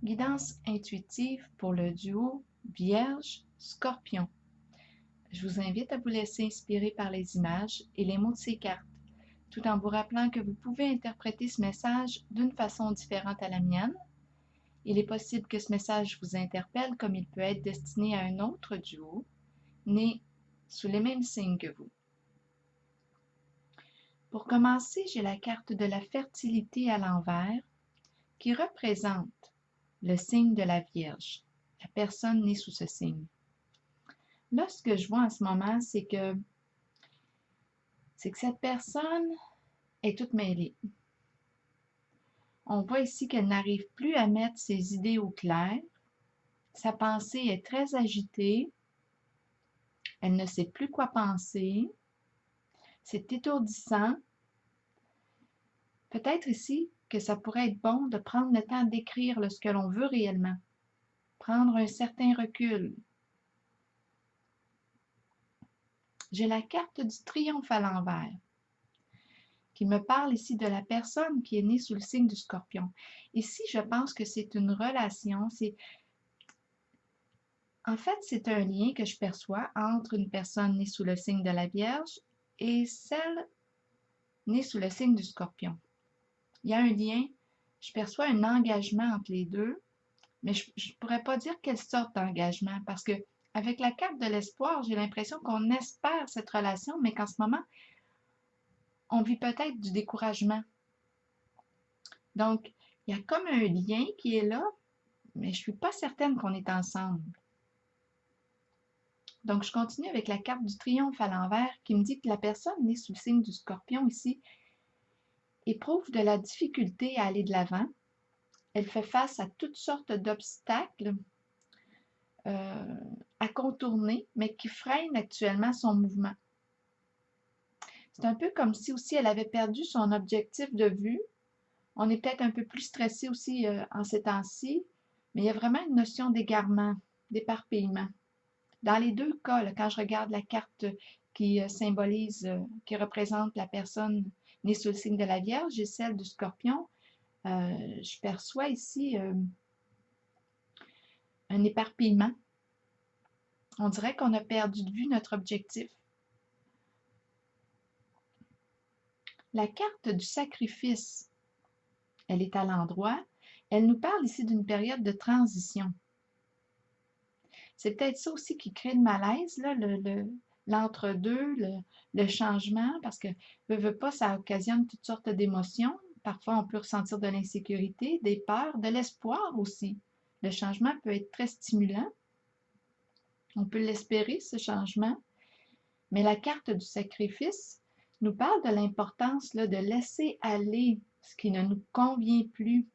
Guidance intuitive pour le duo Vierge-Scorpion. Je vous invite à vous laisser inspirer par les images et les mots de ces cartes, tout en vous rappelant que vous pouvez interpréter ce message d'une façon différente à la mienne. Il est possible que ce message vous interpelle comme il peut être destiné à un autre duo, né sous les mêmes signes que vous. Pour commencer, j'ai la carte de la fertilité à l'envers qui représente le signe de la Vierge, la personne née sous ce signe. Là, ce que je vois en ce moment, c'est que cette personne est toute mêlée. On voit ici qu'elle n'arrive plus à mettre ses idées au clair. Sa pensée est très agitée. Elle ne sait plus quoi penser. C'est étourdissant. Peut-être ici que ça pourrait être bon de prendre le temps d'écrire ce que l'on veut réellement. Prendre un certain recul. J'ai la carte du triomphe à l'envers qui me parle ici de la personne qui est née sous le signe du Scorpion. Ici, je pense que c'est une relation, en fait, c'est un lien que je perçois entre une personne née sous le signe de la Vierge et celle née sous le signe du Scorpion. Il y a un lien, je perçois un engagement entre les deux, mais je ne pourrais pas dire quelle sorte d'engagement parce que avec la carte de l'espoir, j'ai l'impression qu'on espère cette relation, mais qu'en ce moment, on vit peut-être du découragement. Donc, il y a comme un lien qui est là, mais je ne suis pas certaine qu'on est ensemble. Donc, je continue avec la carte du triomphe à l'envers qui me dit que la personne née sous le signe du Scorpion ici éprouve de la difficulté à aller de l'avant. Elle fait face à toutes sortes d'obstacles à contourner, mais qui freinent actuellement son mouvement. C'est un peu comme si aussi elle avait perdu son objectif de vue. On est peut-être un peu plus stressé aussi en ces temps-ci, mais il y a vraiment une notion d'égarement, d'éparpillement. Dans les deux cas, là, quand je regarde la carte qui symbolise, qui représente la personne née sous le signe de la Vierge et celle du Scorpion, je perçois ici un éparpillement. On dirait qu'on a perdu de vue notre objectif. La carte du sacrifice, elle est à l'endroit. Elle nous parle ici d'une période de transition. C'est peut-être ça aussi qui crée le malaise, là, l'entre-deux, le changement, parce que veut pas, ça occasionne toutes sortes d'émotions. Parfois, on peut ressentir de l'insécurité, des peurs, de l'espoir aussi. Le changement peut être très stimulant. On peut l'espérer, ce changement. Mais la carte du sacrifice nous parle de l'importance de laisser aller ce qui ne nous convient plus.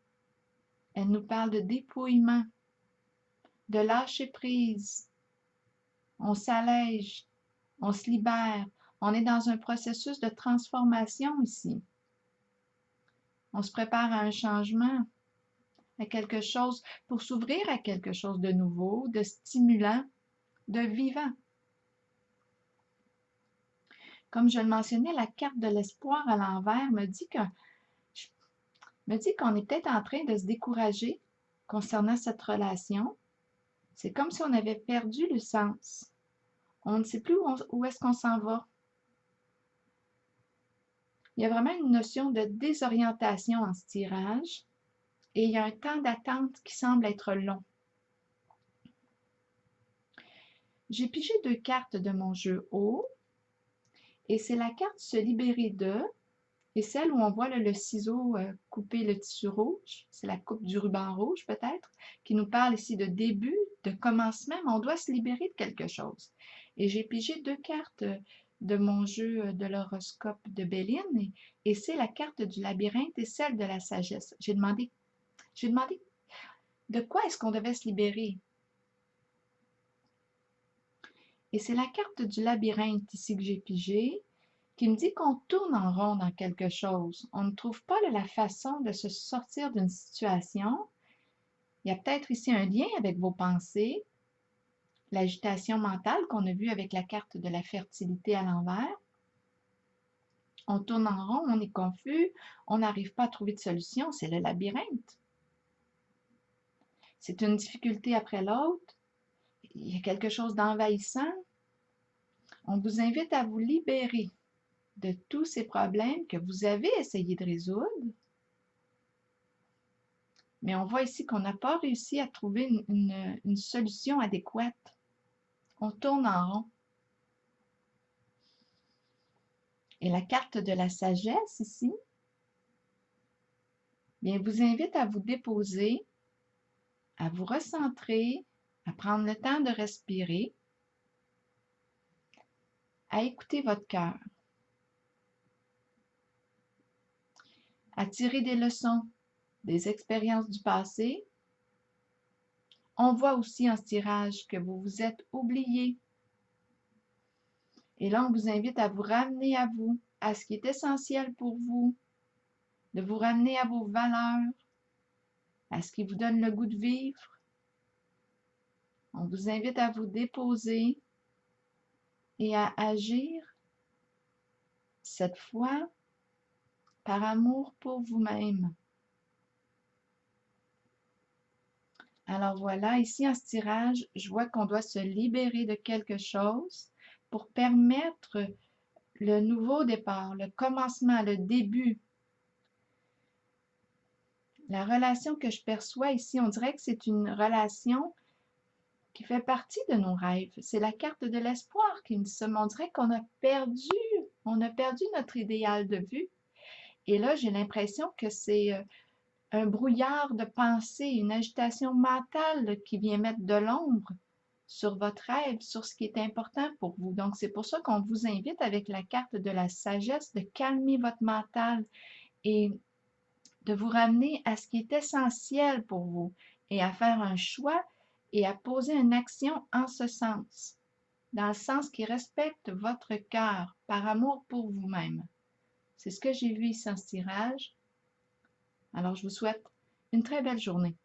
Elle nous parle de dépouillement, de lâcher prise. On s'allège, on se libère. On est dans un processus de transformation ici. On se prépare à un changement, à quelque chose, pour s'ouvrir à quelque chose de nouveau, de stimulant, de vivant. Comme je le mentionnais, la carte de l'espoir à l'envers me dit qu'on est peut-être en train de se décourager concernant cette relation. C'est comme si on avait perdu le sens. On ne sait plus où est-ce qu'on s'en va. Il y a vraiment une notion de désorientation en ce tirage et il y a un temps d'attente qui semble être long. J'ai pigé 2 cartes de mon jeu haut et c'est la carte se libérer de et celle où on voit le ciseau couper le tissu rouge, c'est la coupe du ruban rouge peut-être, qui nous parle ici de début, de commencement, mais on doit se libérer de quelque chose. Et j'ai pigé 2 cartes de mon jeu de l'horoscope de Béline et c'est la carte du labyrinthe et celle de la sagesse. J'ai demandé de quoi est-ce qu'on devait se libérer. Et c'est la carte du labyrinthe ici que j'ai pigée qui me dit qu'on tourne en rond dans quelque chose. On ne trouve pas la façon de se sortir d'une situation. Il y a peut-être ici un lien avec vos pensées, l'agitation mentale qu'on a vue avec la carte de la fertilité à l'envers. On tourne en rond, on est confus, on n'arrive pas à trouver de solution, c'est le labyrinthe. c'est une difficulté après l'autre, il y a quelque chose d'envahissant, on vous invite à vous libérer de tous ces problèmes que vous avez essayé de résoudre, mais on voit ici qu'on n'a pas réussi à trouver une solution adéquate. On tourne en rond. Et la carte de la sagesse ici, bien, vous invite à vous déposer, à vous recentrer, à prendre le temps de respirer, à écouter votre cœur, à tirer des leçons des expériences du passé. On voit aussi en ce tirage que vous vous êtes oublié. Et là, on vous invite à vous ramener à vous, à ce qui est essentiel pour vous, de vous ramener à vos valeurs, à ce qui vous donne le goût de vivre. On vous invite à vous déposer et à agir, cette fois, par amour pour vous-même. Alors voilà, ici en ce tirage, je vois qu'on doit se libérer de quelque chose pour permettre le nouveau départ, le commencement, le début. La relation que je perçois ici, on dirait que c'est une relation qui fait partie de nos rêves. C'est la carte de l'espoir qui me dit ça. On dirait qu'on a perdu notre idéal de vue. Et là, j'ai l'impression que c'est un brouillard de pensée, une agitation mentale qui vient mettre de l'ombre sur votre rêve, sur ce qui est important pour vous. Donc, c'est pour ça qu'on vous invite avec la carte de la sagesse de calmer votre mental et de vous ramener à ce qui est essentiel pour vous et à faire un choix et à poser une action en ce sens, dans le sens qui respecte votre cœur, par amour pour vous-même. C'est ce que j'ai vu ici en ce tirage. Alors, je vous souhaite une très belle journée.